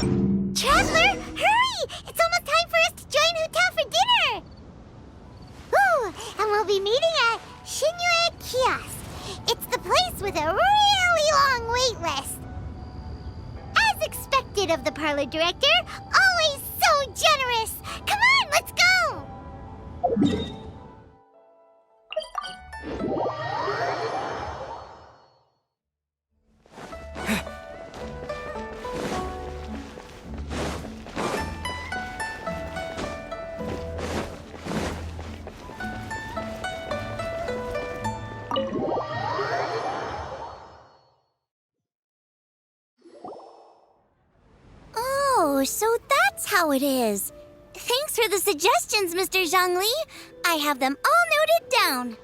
Traveler, hurry! It's almost time for us to join Hotel for dinner! Ooh, and we'll be meeting at Khaenri'ah Kiosk. It's the place with a really long wait list. As expected of the parlor director, always so generous! Come on, let's go! Oh, so that's how it is. Thanks for the suggestions, Mr. Zhongli. I have them all noted down.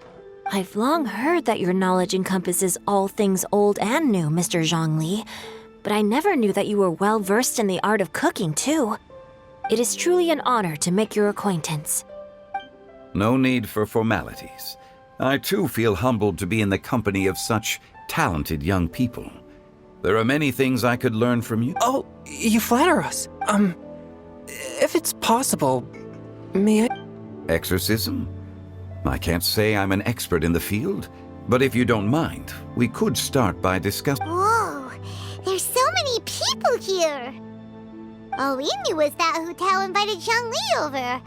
I've long heard that your knowledge encompasses all things old and new, Mr. Zhongli, but I never knew that you were well versed in the art of cooking, too. It is truly an honor to make your acquaintance. No need for formalities. I too feel humbled to be in the company of such talented young people. There are many things I could learn from you. Oh, you flatter us. If it's possible, may I? Exorcism? I can't say I'm an expert in the field, but if you don't mind, we could start by discussing. Whoa, there's so many people here! All we knew was that Hotel invited Zhongli over.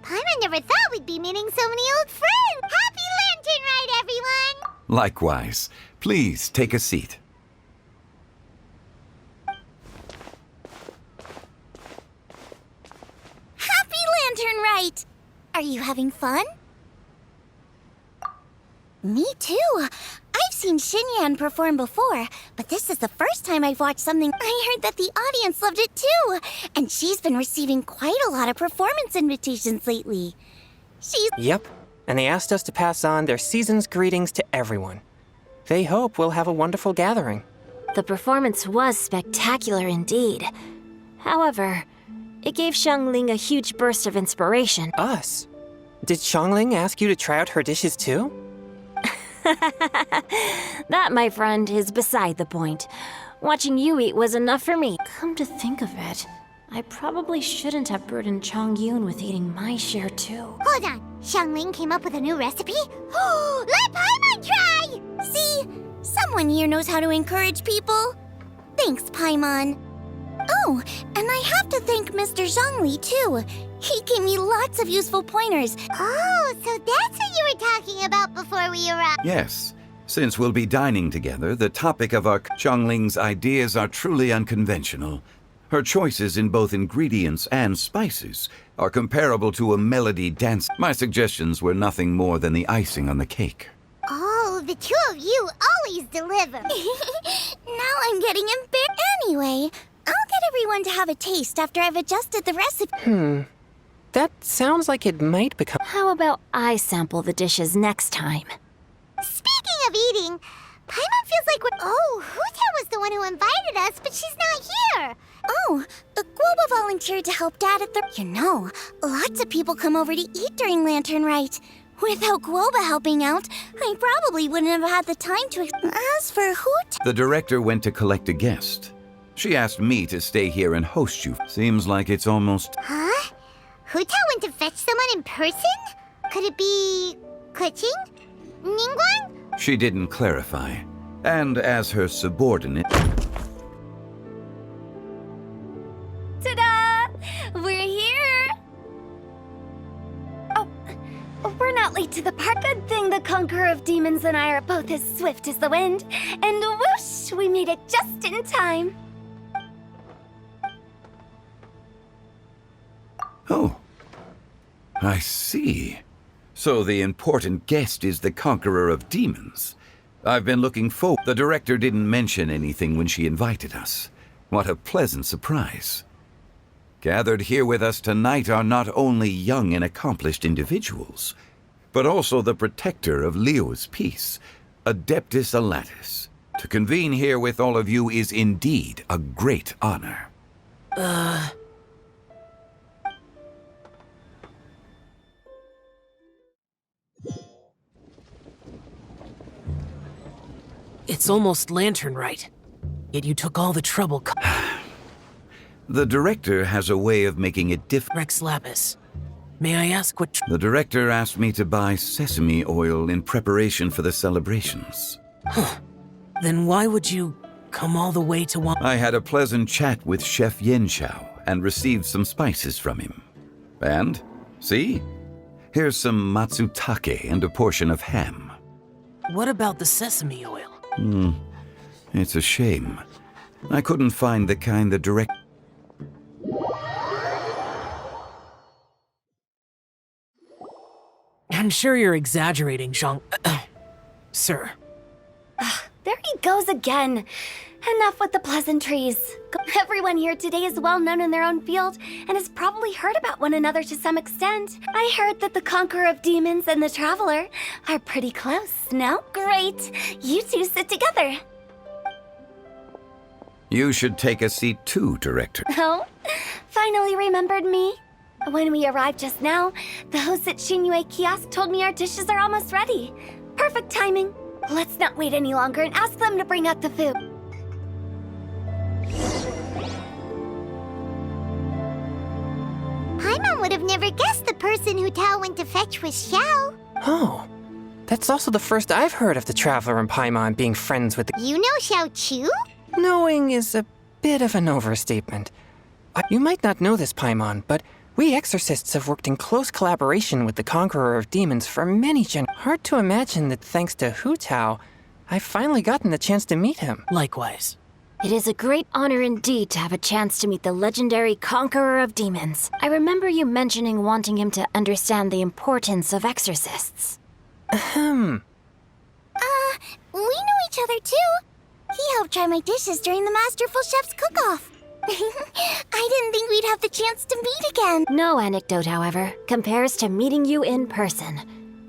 Paimon never thought we'd be meeting so many old friends! Happy Lantern Ride, everyone! Likewise. Please take a seat. Happy Lantern Rite! Are you having fun? Me too. I've seen Xinyan perform before, but this is the first time I've watched something. I heard that the audience loved it too, and she's been receiving quite a lot of performance invitations lately. Yep, and they asked us to pass on their season's greetings to everyone. They hope we'll have a wonderful gathering. The performance was spectacular indeed. However, it gave Xiangling a huge burst of inspiration. Us? Did Xiangling ask you to try out her dishes too? That, my friend, is beside the point. Watching you eat was enough for me. Come to think of it, I probably shouldn't have burdened Chongyun with eating my share too. Hold on, Xiangling came up with a new recipe? Let Paimon try! See? Someone here knows how to encourage people. Thanks, Paimon. Oh, and I have to thank Mr. Zhongli too. He gave me lots of useful pointers. Oh, so that's what you were talking about before we arrived. Yes. Since we'll be dining together, the topic of our Xiangling's ideas are truly unconventional. Her choices in both ingredients and spices are comparable to a melody dance. My suggestions were nothing more than the icing on the cake. Oh, the two of you always deliver. Now I'm getting embarrassed. Anyway, I'll get everyone to have a taste after I've adjusted the recipe. That sounds like it might become... How about I sample the dishes next time? Speaking of eating, Paimon feels like we're... Oh, Huta was the one who invited us, but she's not here. Oh, Guoba volunteered to help Dad at the... You know, lots of people come over to eat during Lantern Rite. Without Guoba helping out, I probably wouldn't have had the time to... As for Huta... The director went to collect a guest. She asked me to stay here and host you. Seems like it's almost... Huh? Huta went to fetch someone in person? Could it be... Kuching? Ningguang? She didn't clarify. And as her subordinate... Ta-da! We're here! Oh, we're not late to the park. Good thing the Conqueror of Demons and I are both as swift as the wind. And whoosh, we made it just in time. Oh. I see. So the important guest is the Conqueror of Demons. I've been looking forward. The director didn't mention anything when she invited us. What a pleasant surprise. Gathered here with us tonight are not only young and accomplished individuals, but also the protector of Leo's peace, Adeptus Alatus. To convene here with all of you is indeed a great honor. It's almost Lantern Rite. Yet you took all the trouble. The director has a way of making it difficult. Rex Lapis. May I ask what... The director asked me to buy sesame oil in preparation for the celebrations. Then why would you come all the way to I had a pleasant chat with Chef Yenshao and received some spices from him. And, see? Here's some matsutake and a portion of ham. What about the sesame oil? It's a shame. I couldn't find the kind the director... I'm sure you're exaggerating, Zhang... Sir. There he goes again. Enough with the pleasantries. Everyone here today is well known in their own field and has probably heard about one another to some extent. I heard that the Conqueror of Demons and the Traveler are pretty close, no? Great. You two sit together. You should take a seat too, Director. Oh, finally remembered me. When we arrived just now, the hosts at Shinue Kiosk told me our dishes are almost ready. Perfect timing. Let's not wait any longer and ask them to bring out the food. Paimon would have never guessed the person who Tao went to fetch was Xiao. Oh, that's also the first I've heard of the Traveler and Paimon being friends with the... You know Xiao Chu? Knowing is a bit of an overstatement. You might not know this, Paimon, but we exorcists have worked in close collaboration with the Conqueror of Demons for many Hard to imagine that thanks to Hu Tao, I've finally gotten the chance to meet him. Likewise. It is a great honor indeed to have a chance to meet the legendary Conqueror of Demons. I remember you mentioning wanting him to understand the importance of exorcists. We know each other too. He helped try my dishes during the Masterful Chef's cook-off. I didn't think we'd have the chance to meet again. No anecdote, however, compares to meeting you in person.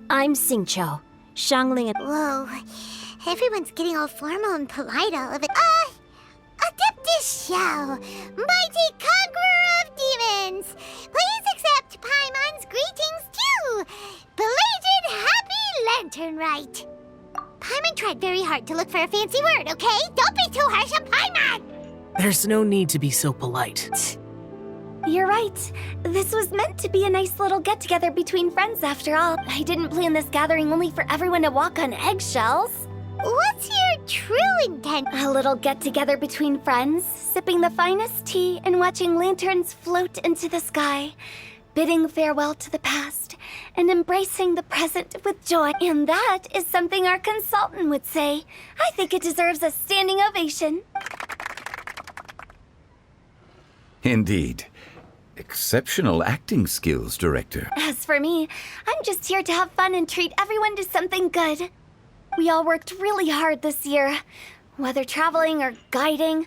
I'm Xingqiu, Shangling. Whoa, everyone's getting all formal and polite all of it. Adeptus Xiao, mighty conqueror of demons, please accept Paimon's greetings too. Belated Happy Lantern Rite. Paimon tried very hard to look for a fancy word, okay? Don't be too harsh on Paimon! There's no need to be so polite. You're right. This was meant to be a nice little get-together between friends after all. I didn't plan this gathering only for everyone to walk on eggshells. What's your true intent? A little get-together between friends, sipping the finest tea and watching lanterns float into the sky, bidding farewell to the past and embracing the present with joy. And that is something our consultant would say. I think it deserves a standing ovation. Indeed. Exceptional acting skills, Director. As for me, I'm just here to have fun and treat everyone to something good. We all worked really hard this year, whether traveling or guiding,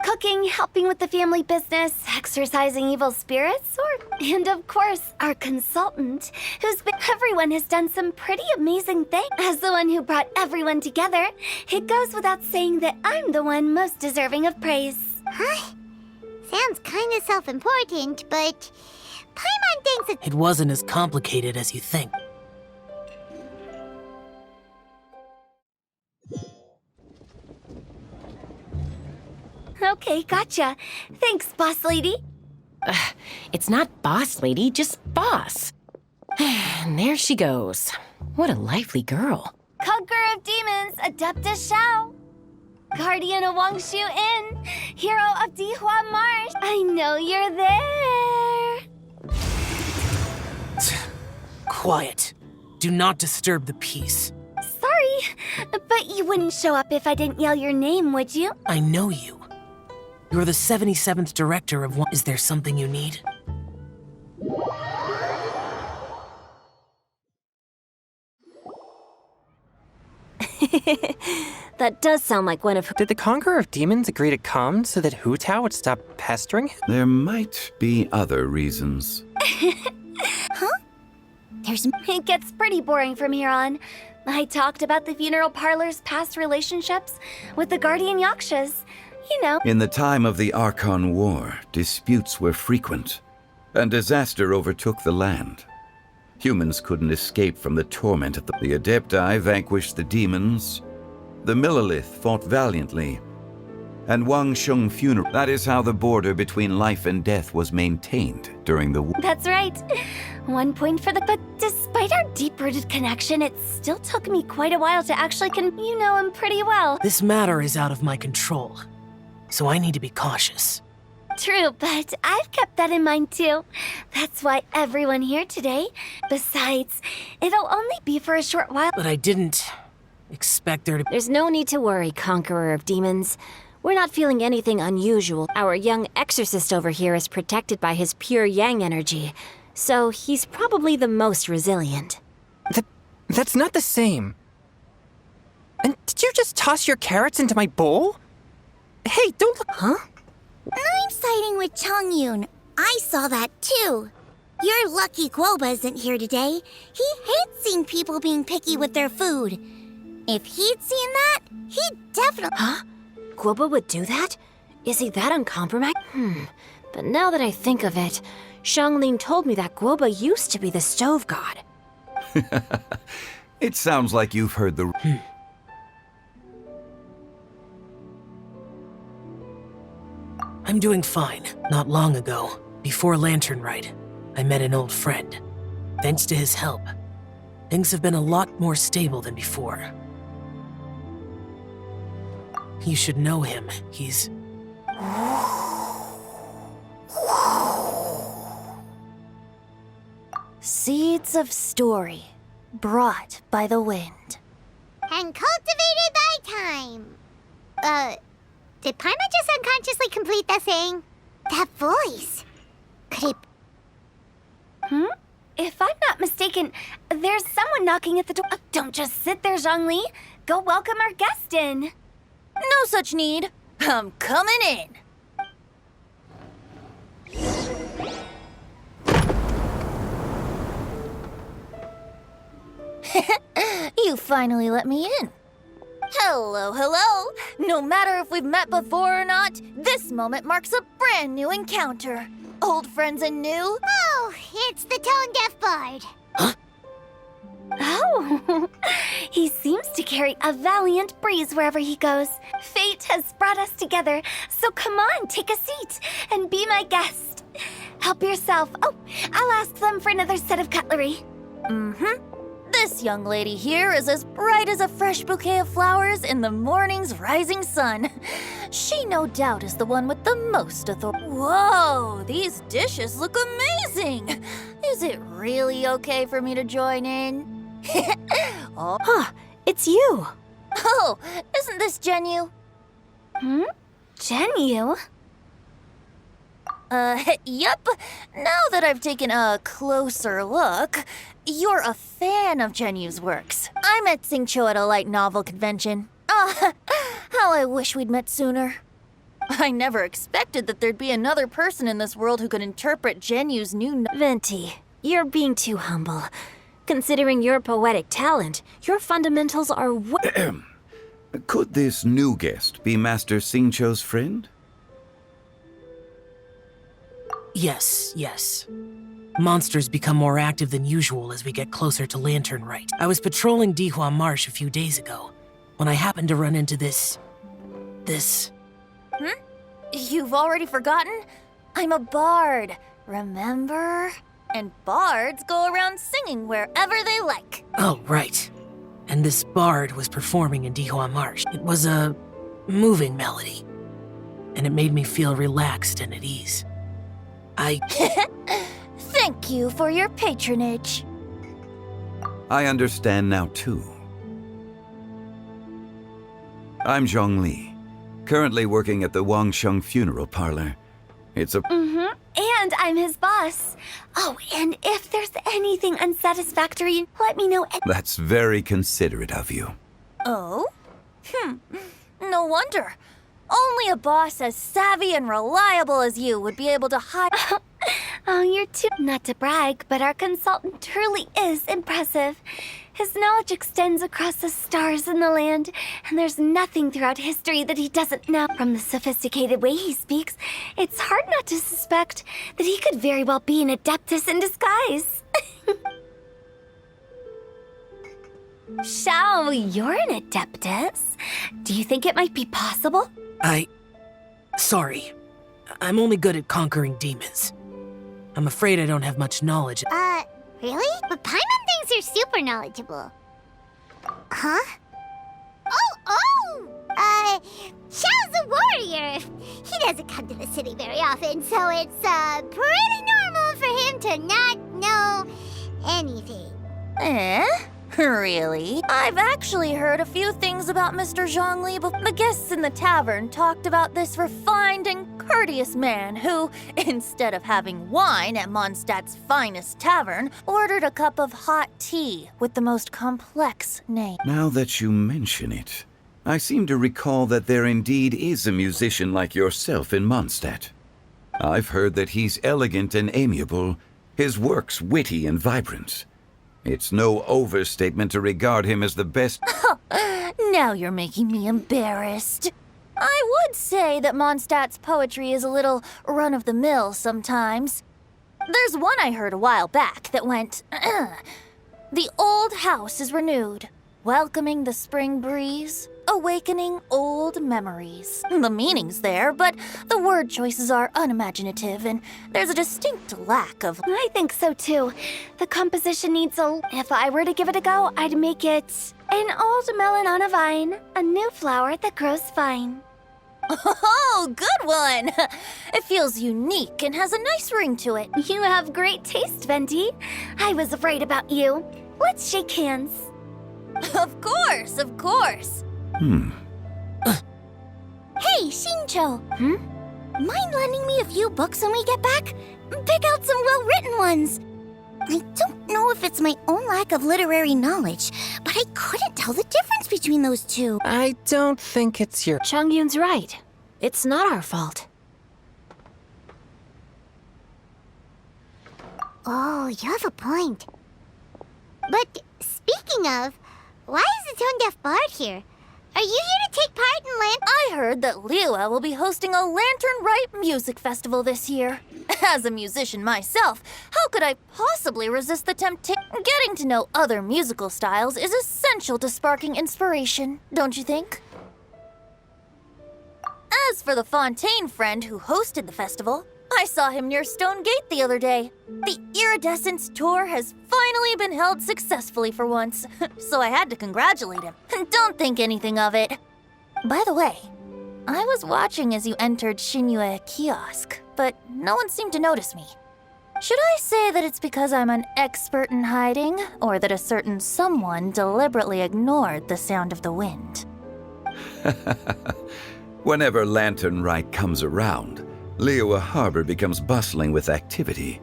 cooking, helping with the family business, exorcising evil spirits, and of course, our consultant, everyone has done some pretty amazing things. As the one who brought everyone together, it goes without saying that I'm the one most deserving of praise. Huh? Sounds kind of self-important, but Paimon thinks It wasn't as complicated as you think. Okay, gotcha. Thanks, boss lady. It's not boss lady, just boss. And there she goes. What a lively girl. Conqueror of Demons, Adeptus Xiao. Guardian of Wangshu Inn, hero of Dihua Marsh. I know you're there. Quiet. Do not disturb the peace. Sorry, but you wouldn't show up if I didn't yell your name, would you? I know you. You're the 77th director of one. Is there something you need? That does sound like one of... Did the Conqueror of Demons agree to come so that Hu Tao would stop pestering him? There might be other reasons. It gets pretty boring from here on. I talked about the funeral parlor's past relationships with the Guardian Yakshas. You know. In the time of the Archon War, disputes were frequent, and disaster overtook the land. Humans couldn't escape from the torment of the Adepti vanquished the demons, the Millelith fought valiantly, and Wang Sheng funeral. That is how the border between life and death was maintained during the war. That's right. 1 point for the... But despite our deep-rooted connection, it still took me quite a while to actually You know him pretty well. This matter is out of my control, so I need to be cautious. True, but I've kept that in mind too. That's why everyone here today. Besides, it'll only be for a short while. But I didn't expect there to be... There's no need to worry, Conqueror of Demons. We're not feeling anything unusual. Our young exorcist over here is protected by his pure yang energy, so he's probably the most resilient. That's not the same. And did you just toss your carrots into my bowl? Hey, don't look... Huh? I'm siding with Chongyun. I saw that too. You're lucky Guoba isn't here today. He hates seeing people being picky with their food. If he'd seen that, he'd definitely... Huh? Guoba would do that? Is he that uncompromised? But now that I think of it, Xiangling told me that Guoba used to be the stove god. It sounds like you've heard the... I'm doing fine. Not long ago, before Lantern Rite, I met an old friend. Thanks to his help, things have been a lot more stable than before. You should know him. He's... Seeds of story, brought by the wind. And cultivated by time. Did Paima just unconsciously complete that thing? That voice. Could it... If I'm not mistaken, there's someone knocking at the door. Don't just sit there, Zhongli. Go welcome our guest in. No such need. I'm coming in. You finally let me in. Hello, hello. No matter if we've met before or not, this moment marks a brand new encounter. Old friends and new. Oh, it's the tone-deaf bard. Oh, he seems to carry a valiant breeze wherever he goes. Fate has brought us together, so come on, take a seat and be my guest. Help yourself. Oh, I'll ask them for another set of cutlery. This young lady here is as bright as a fresh bouquet of flowers in the morning's rising sun. She no doubt is the one with the most authority. Whoa, these dishes look amazing. Is it really okay for me to join in? Oh. Huh, it's you. Oh, isn't this Genyu? Genyu? Yep. Now that I've taken a closer look, you're a fan of Genyu's works. I met Xingqiu at a light novel convention. Ah, how I wish we'd met sooner. I never expected that there'd be another person in this world who could interpret Genyu's new Venti, you're being too humble. Considering your poetic talent, your fundamentals are Could this new guest be Master Xingqiu's friend? Yes. Monsters become more active than usual as we get closer to Lantern Rite. I was patrolling Dihua Marsh a few days ago when I happened to run into this... You've already forgotten? I'm a bard, remember? And bards go around singing wherever they like. Oh, right. And this bard was performing in Dihua Marsh. It was a moving melody, and it made me feel relaxed and at ease. Thank you for your patronage. I understand now, too. I'm Zhongli, currently working at the Wangsheng Funeral Parlor. It's a... And I'm his boss. Oh, and if there's anything unsatisfactory, let me know. That's very considerate of you. Oh? No wonder. Only a boss as savvy and reliable as you would be able to hide. Oh, you're too... Not to brag, but our consultant truly is impressive. His knowledge extends across the stars and the land, and there's nothing throughout history that he doesn't know. From the sophisticated way he speaks, it's hard not to suspect that he could very well be an adeptus in disguise. Shao, you're an adeptus. Do you think it might be possible? Sorry. I'm only good at conquering demons. I'm afraid I don't have much knowledge. Really? But Paimon thinks you're super knowledgeable. Huh? Xiao's a warrior. He doesn't come to the city very often, so it's, pretty normal for him to not know anything. Eh? Really? I've actually heard a few things about Mr. Zhongli, but the guests in the tavern talked about this refined and courteous man who, instead of having wine at Mondstadt's finest tavern, ordered a cup of hot tea with the most complex name. Now that you mention it, I seem to recall that there indeed is a musician like yourself in Mondstadt. I've heard that he's elegant and amiable, his works witty and vibrant. It's no overstatement to regard him as the best. Now you're making me embarrassed. I would say that Mondstadt's poetry is a little run-of-the-mill sometimes. There's one I heard a while back that went, "The old house is renewed, welcoming the spring breeze, awakening old memories." The meaning's there, but the word choices are unimaginative, and there's a distinct lack of... I think so too. The composition needs a... If I were to give it a go, I'd make it... An old melon on a vine, a new flower that grows fine. Oh, good one! It feels unique and has a nice ring to it. You have great taste, Venti. I was afraid about you. Let's shake hands. Of course, of course. Hey, Shincho. Mind lending me a few books when we get back? Pick out some well-written ones. I don't know if it's my own lack of literary knowledge, but I couldn't tell the difference between those two. I don't think it's your... Chongyun's right. It's not our fault. Oh, you have a point. But speaking of, why is the tone-deaf bard here? Are you here to take part in I heard that Liyue will be hosting a Lantern Rite music festival this year. As a musician myself, how could I possibly resist the temptation? Getting to know other musical styles is essential to sparking inspiration, don't you think? As for the Fontaine friend who hosted the festival, I saw him near Stone Gate the other day. The Iridescence tour has finally been held successfully for once, so I had to congratulate him. Don't think anything of it. By the way, I was watching as you entered Shinue Kiosk, but no one seemed to notice me. Should I say that it's because I'm an expert in hiding, or that a certain someone deliberately ignored the sound of the wind? Whenever Lantern Rite comes around, Liyue Harbor becomes bustling with activity.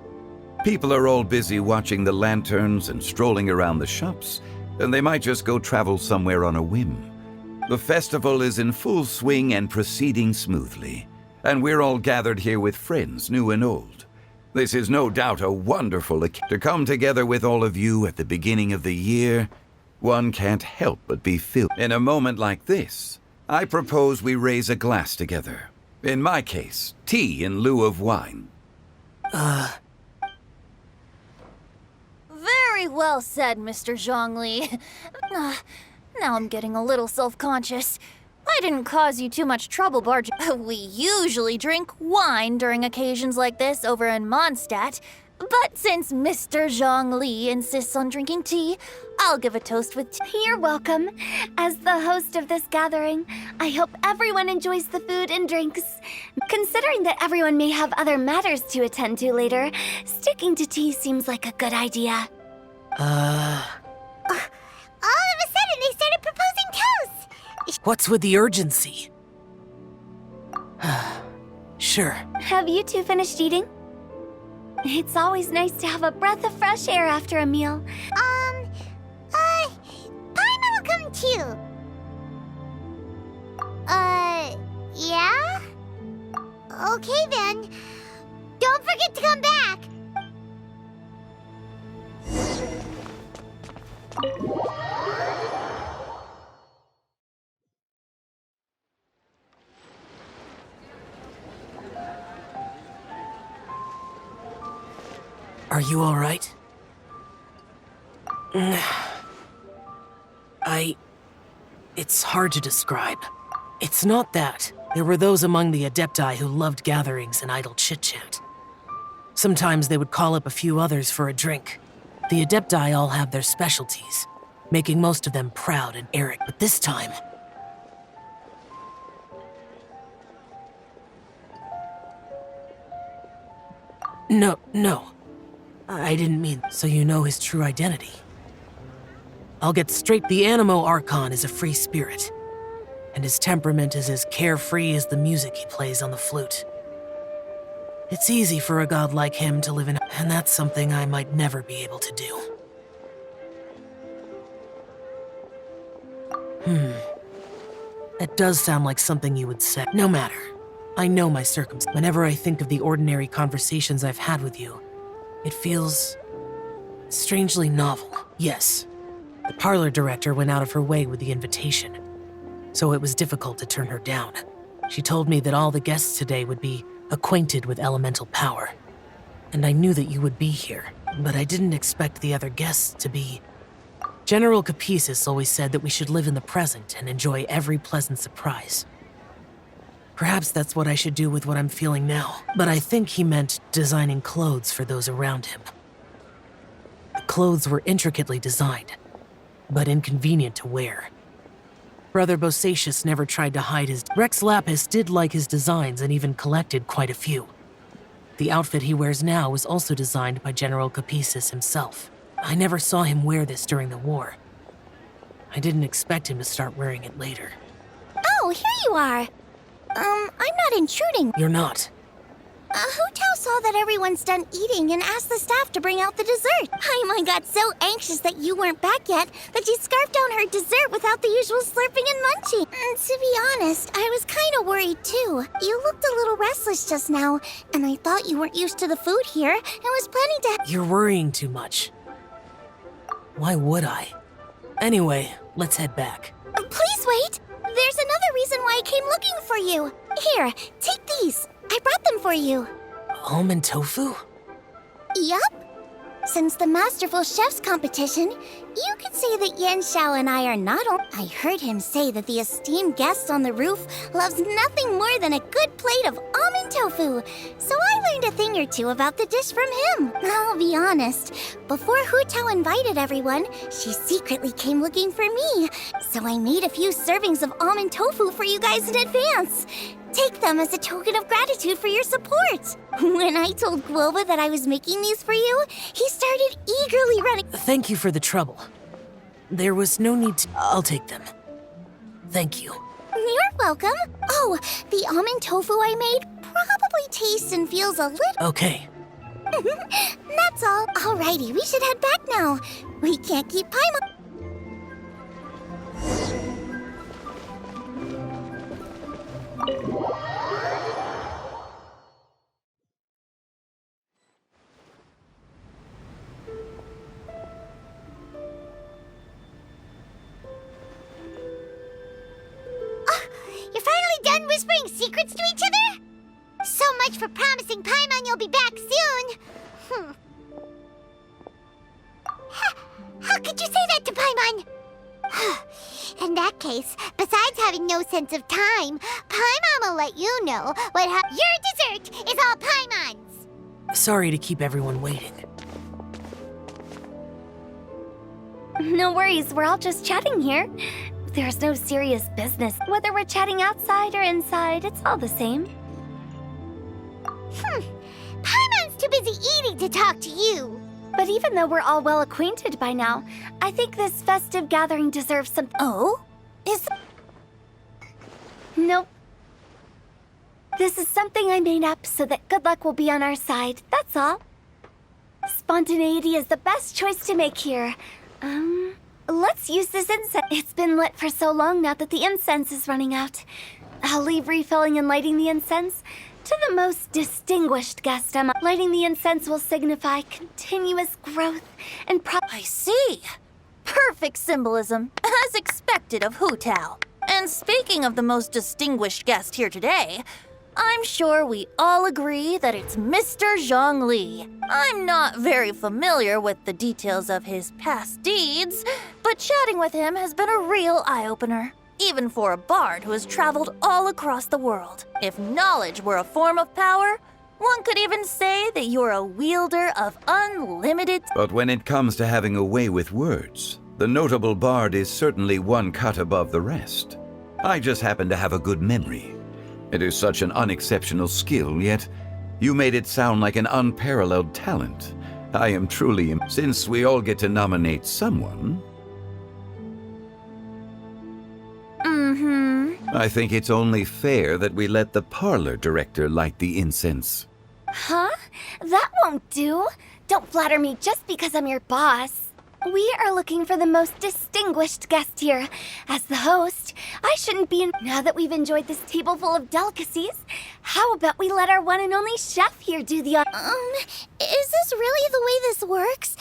People are all busy watching the lanterns and strolling around the shops, and they might just go travel somewhere on a whim. The festival is in full swing and proceeding smoothly, and we're all gathered here with friends, new and old. This is no doubt a wonderful occasion to come together with all of you at the beginning of the year. One can't help but be filled. In a moment like this, I propose we raise a glass together. In my case, tea in lieu of wine. Very well said, Mr. Zhongli. Now I'm getting a little self-conscious. I didn't cause you too much trouble, Barge. We usually drink wine during occasions like this over in Mondstadt. But since Mr. Zhongli insists on drinking tea, I'll give a toast with tea. You're welcome. As the host of this gathering, I hope everyone enjoys the food and drinks. Considering that everyone may have other matters to attend to later, sticking to tea seems like a good idea. All of a sudden, they started proposing toasts! What's with the urgency? Sure. Have you two finished eating? It's always nice to have a breath of fresh air after a meal. Paimon will come too. Yeah? Okay then. Don't forget to come back! Are you all right? It's hard to describe. It's not that. There were those among the Adepti who loved gatherings and idle chit-chat. Sometimes they would call up a few others for a drink. The Adepti all have their specialties, making most of them proud and arrogant. But this time... No. I didn't mean... So you know his true identity. I'll get straight. The Animo Archon is a free spirit, and his temperament is as carefree as the music he plays on the flute. It's easy for a god like him to live in, and that's something I might never be able to do. That does sound like something you would say. No matter. I know my circumstances. Whenever I think of the ordinary conversations I've had with you, it feels strangely novel. Yes, the parlor director went out of her way with the invitation, so it was difficult to turn her down. She told me that all the guests today would be acquainted with elemental power, and I knew that you would be here, but I didn't expect the other guests to be... General Capisis always said that we should live in the present and enjoy every pleasant surprise. Perhaps that's what I should do with what I'm feeling now, but I think he meant designing clothes for those around him. The clothes were intricately designed, but inconvenient to wear. Brother Bosacius never tried to hide his... Rex Lapis did like his designs and even collected quite a few. The outfit he wears now was also designed by General Capisis himself. I never saw him wear this during the war. I didn't expect him to start wearing it later. Oh, here you are. I'm not intruding. You're not. Hu Tao saw that everyone's done eating and asked the staff to bring out the dessert. Paimon got so anxious that you weren't back yet that she scarfed down her dessert without the usual slurping and munching. And to be honest, I was kind of worried too. You looked a little restless just now, and I thought you weren't used to the food here and was planning to... You're worrying too much. Why would I? Anyway, let's head back. Please wait. There's another reason why I came looking for you. Here, take these. I brought them for you. Almond tofu? Yup. Since the Masterful Chef's competition, you could say that Yan Xiao and I are not all... I heard him say that the esteemed guest on the roof loves nothing more than a good plate of almond tofu, so I learned a thing or two about the dish from him. I'll be honest, before Hu Tao invited everyone, she secretly came looking for me, so I made a few servings of almond tofu for you guys in advance. Take them as a token of gratitude for your support. When I told Guoba that I was making these for you, he started eagerly running. Thank you for the trouble. There was no need to... I'll take them. Thank you. You're welcome. Oh, the almond tofu I made probably tastes and feels a little... Okay. That's all. Alrighty, we should head back now. We can't keep Paimon... You're finally done whispering secrets to each other? So much for promising Paimon you'll be back soon. How could you say that to Paimon? In that case, besides having no sense of time, Paimon will let you know what your dessert is all Paimon's. Sorry to keep everyone waiting. No worries, we're all just chatting here. There's no serious business. Whether we're chatting outside or inside, it's all the same. Paimon's too busy eating to talk to you. But even though we're all well acquainted by now, I think this festive gathering deserves some... Oh? Nope. This is something I made up so that good luck will be on our side, that's all. Spontaneity is the best choice to make here. Let's use this incense. It's been lit for so long now that the incense is running out. I'll leave refilling and lighting the incense to the most distinguished guest. Lighting the incense will signify continuous growth and I see. Perfect symbolism, as expected of Hu Tao. And speaking of the most distinguished guest here today, I'm sure we all agree that it's Mr. Zhongli. I'm not very familiar with the details of his past deeds, but chatting with him has been a real eye-opener. even for a bard who has traveled all across the world. If knowledge were a form of power, one could even say that you're a wielder of unlimited... But when it comes to having a way with words, the notable bard is certainly one cut above the rest. I just happen to have a good memory. It is such an unexceptional skill, yet you made it sound like an unparalleled talent. I am truly... Since we all get to nominate someone... I think it's only fair that we let the parlor director light the incense. Huh? That won't do. Don't flatter me just because I'm your boss. We are looking for the most distinguished guest here. As the host, I shouldn't be in... Now that we've enjoyed this table full of delicacies, how about we let our one and only chef here do the... Is this really the way this works?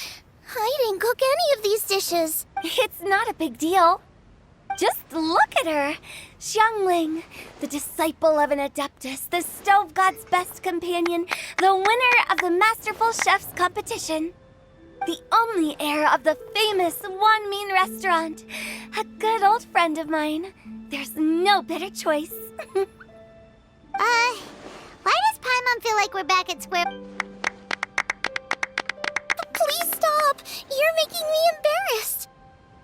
I didn't cook any of these dishes. It's not a big deal. Just look at her. Xiangling, the disciple of an adeptus, the stove god's best companion, the winner of the Masterful Chef's competition. The only heir of the famous One Mean restaurant. A good old friend of mine. There's no better choice. Why does Paimon feel like we're back at square... Please stop! You're making me embarrassed.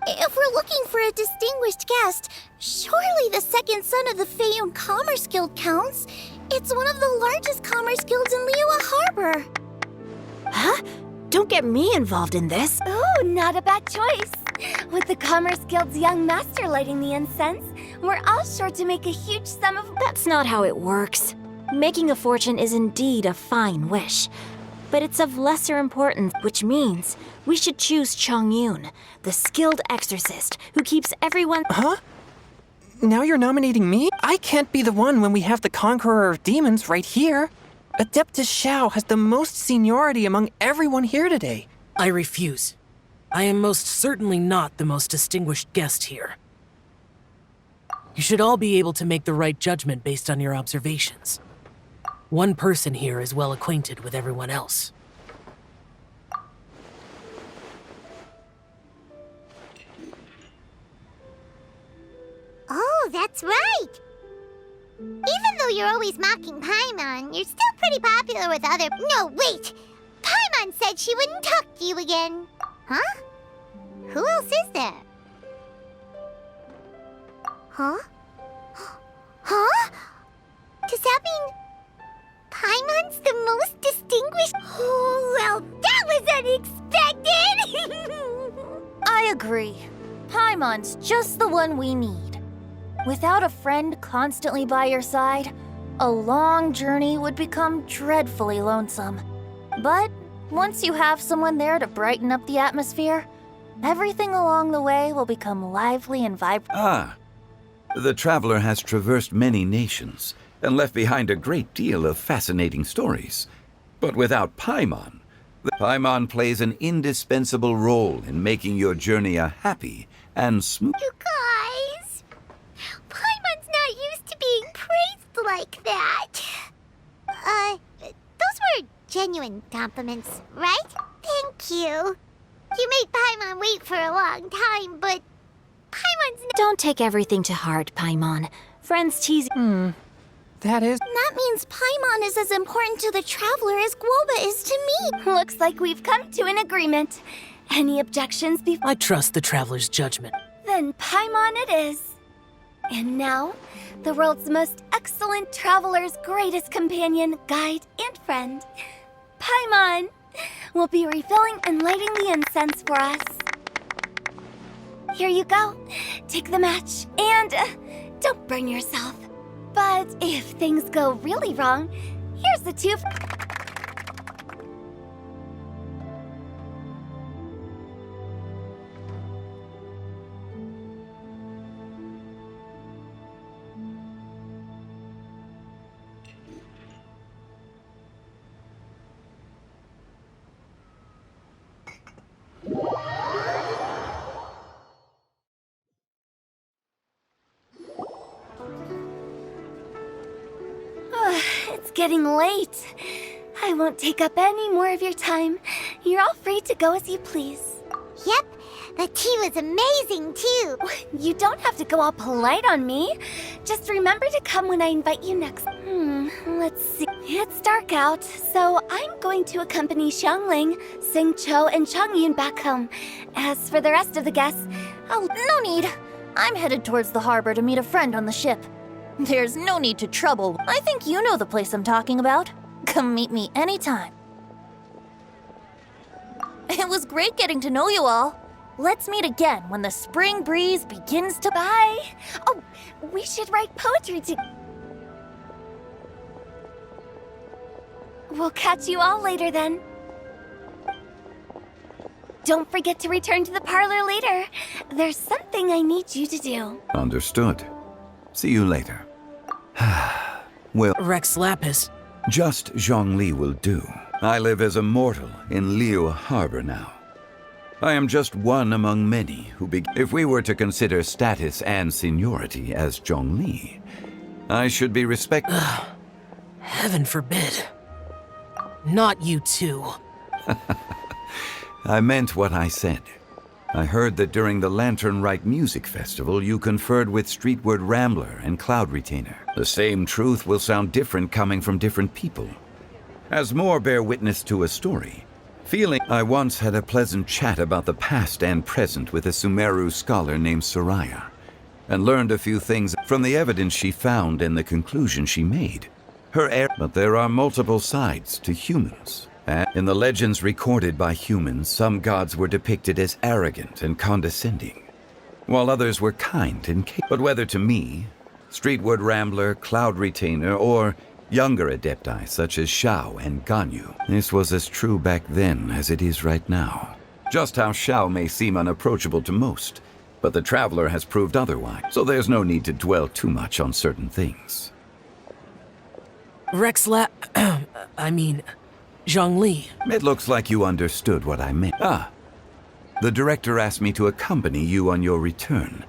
If we're looking for a distinguished guest, surely the second son of the Feiyun Commerce Guild counts. It's one of the largest commerce guilds in Liyue Harbor. Huh? Don't get me involved in this. Ooh, not a bad choice. With the Commerce Guild's young master lighting the incense, we're all sure to make a huge sum of... That's not how it works. Making a fortune is indeed a fine wish, but it's of lesser importance, which means we should choose Chongyun, the skilled exorcist who keeps everyone... Huh? Now you're nominating me? I can't be the one when we have the Conqueror of Demons right here. Adeptus Xiao has the most seniority among everyone here today. I refuse. I am most certainly not the most distinguished guest here. You should all be able to make the right judgment based on your observations. One person here is well acquainted with everyone else. Oh, that's right! Even though you're always mocking Paimon, you're still pretty popular with other... No, wait! Paimon said she wouldn't talk to you again. Huh? Who else is there? Huh? Huh? Does that mean... Paimon's the most distinguished... Oh, well, that was unexpected! I agree. Paimon's just the one we need. Without a friend constantly by your side, a long journey would become dreadfully lonesome. But once you have someone there to brighten up the atmosphere, everything along the way will become lively and vibrant. Ah, the traveler has traversed many nations and left behind a great deal of fascinating stories. But without Paimon, Paimon plays an indispensable role in making your journey a happy and smooth... You guys, Paimon's not used to being praised like that. Those were genuine compliments, right? Thank you. You made Paimon wait for a long time, but Paimon's not... Don't take everything to heart, Paimon. Friends tease... That is... That means Paimon is as important to the traveler as Guoba is to me. Looks like we've come to an agreement. Any objections before... I trust the traveler's judgment. Then Paimon it is. And now, the world's most excellent traveler's greatest companion, guide, and friend, Paimon, will be refilling and lighting the incense for us. Here you go. Take the match, and don't burn yourself. But if things go really wrong, here's the tube. It's getting late. I won't take up any more of your time. You're all free to go as you please. Yep, The tea was amazing, too. You don't have to go all polite on me. Just remember to come when I invite you next. Let's see. It's dark out, so I'm going to accompany Xiangling, Xingqiu, and Changyun back home. As for the rest of the guests, Oh, no need. I'm headed towards the harbor to meet a friend on the ship. There's no need to trouble. I think you know the place I'm talking about. Come meet me anytime. It was great getting to know you all. Let's meet again when the spring breeze begins to... bye. Oh, we should write poetry together. We'll catch you all later then. Don't forget to return to the parlor later. There's something I need you to do. Understood. See you later. Well, Rex Lapis. just Zhongli will do. I live as a mortal in Liu Harbor now. I am just one among many who if we were to consider status and seniority as Zhongli, I should be respected. Heaven forbid. Not you too. I meant what I said. I heard that during the Lantern Rite Music Festival, you conferred with Streetward Rambler and Cloud Retainer. The same truth will sound different coming from different people. As more bear witness to a story, feeling I once had a pleasant chat about the past and present with a Sumeru scholar named Soraya, and learned a few things from the evidence she found and the conclusion she made. But there are multiple sides to humans. In the legends recorded by humans, some gods were depicted as arrogant and condescending, while others were kind and capable. But whether to me, Streetward Rambler, Cloud Retainer, or younger adepti such as Xiao and Ganyu, this was as true back then as it is right now. Just how Xiao may seem unapproachable to most, but the Traveler has proved otherwise, so there's no need to dwell too much on certain things. Zhongli. It looks like you understood what I meant. The director asked me to accompany you on your return.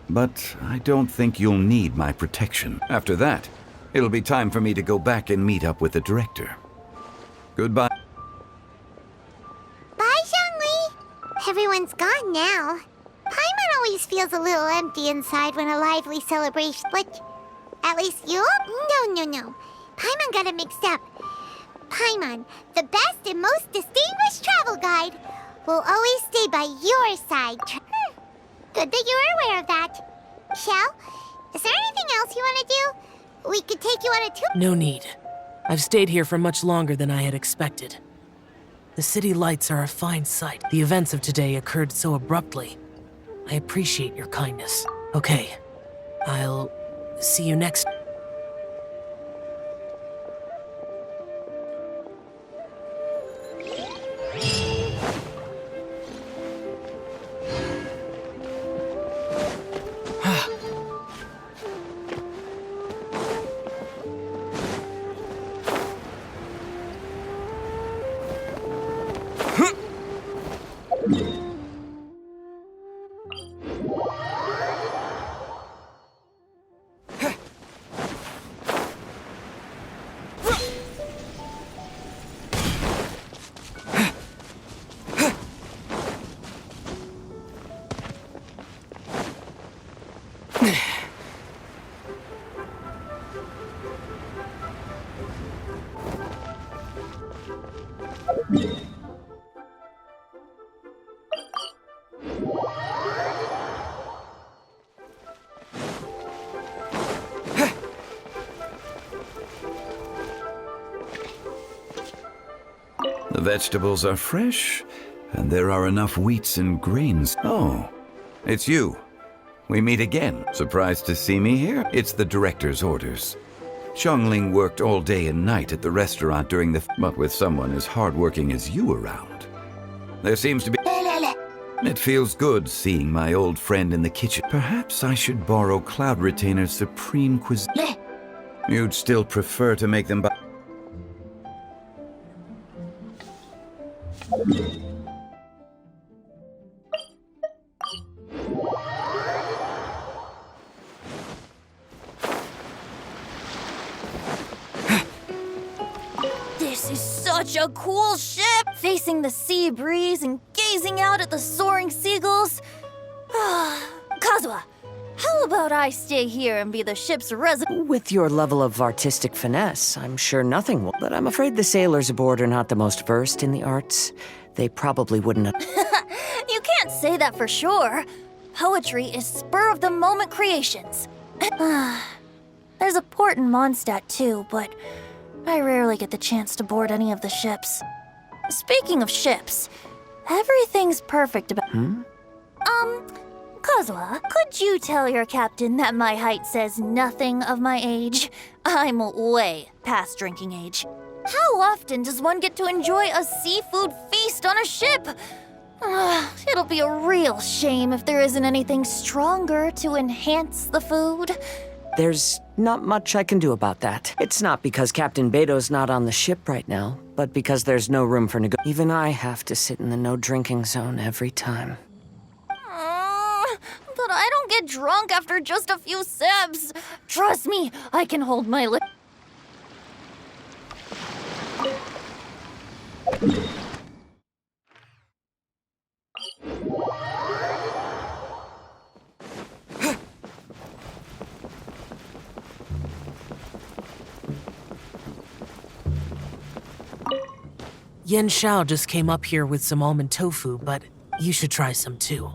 But I don't think you'll need my protection. After that, it'll be time for me to go back and meet up with the director. Goodbye. Bye, Xiangli. Everyone's gone now. Paimon always feels a little empty inside when a lively celebration... at least you? No. Paimon got it mixed up. Paimon, the best and most distinguished travel guide, will always stay by your side. Good that you're aware of that. Shell, is there anything else you want to do? We could take you on a tour. No need. I've stayed here for much longer than I had expected. The city lights are a fine sight. The events of today occurred so abruptly. I appreciate your kindness. Okay, I'll see you next. The vegetables are fresh, and there are enough wheats and grains. Oh, it's you. We meet again. Surprised to see me here? It's the director's orders. Xiangling worked all day and night at the restaurant during the... But with someone as hardworking as you around, there seems to be... It feels good seeing my old friend in the kitchen. Perhaps I should borrow Cloud Retainer's supreme cuisine. You'd still prefer to make them by... This is such a a cool ship, facing the sea breeze and gazing out at the soaring seagulls. Kazuha, how about I stay here and be the ship's resident? With your level of artistic finesse, I'm sure nothing will. But I'm afraid the sailors aboard are not the most versed in the arts. They probably wouldn't have. You can't say that for sure. Poetry is spur-of-the-moment creations. There's a port in Mondstadt too, but I rarely get the chance to board any of the ships. Speaking of ships, everything's perfect about... Kazuha, could you tell your captain that my height says nothing of my age? I'm way past drinking age. How often does one get to enjoy a seafood feast on a ship? It'll be a real shame if there isn't anything stronger to enhance the food. There's not much I can do about that. It's not because Captain Beto's not on the ship right now, but because there's no room for Even I have to sit in the no-drinking zone every time. But I don't get drunk after just a few sips. Trust me, I can hold my lip. Yen Xiao just came up here with some almond tofu, but you should try some too.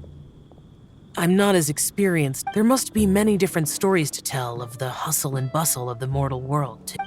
I'm not as experienced. There must be many different stories to tell of the hustle and bustle of the mortal world, too.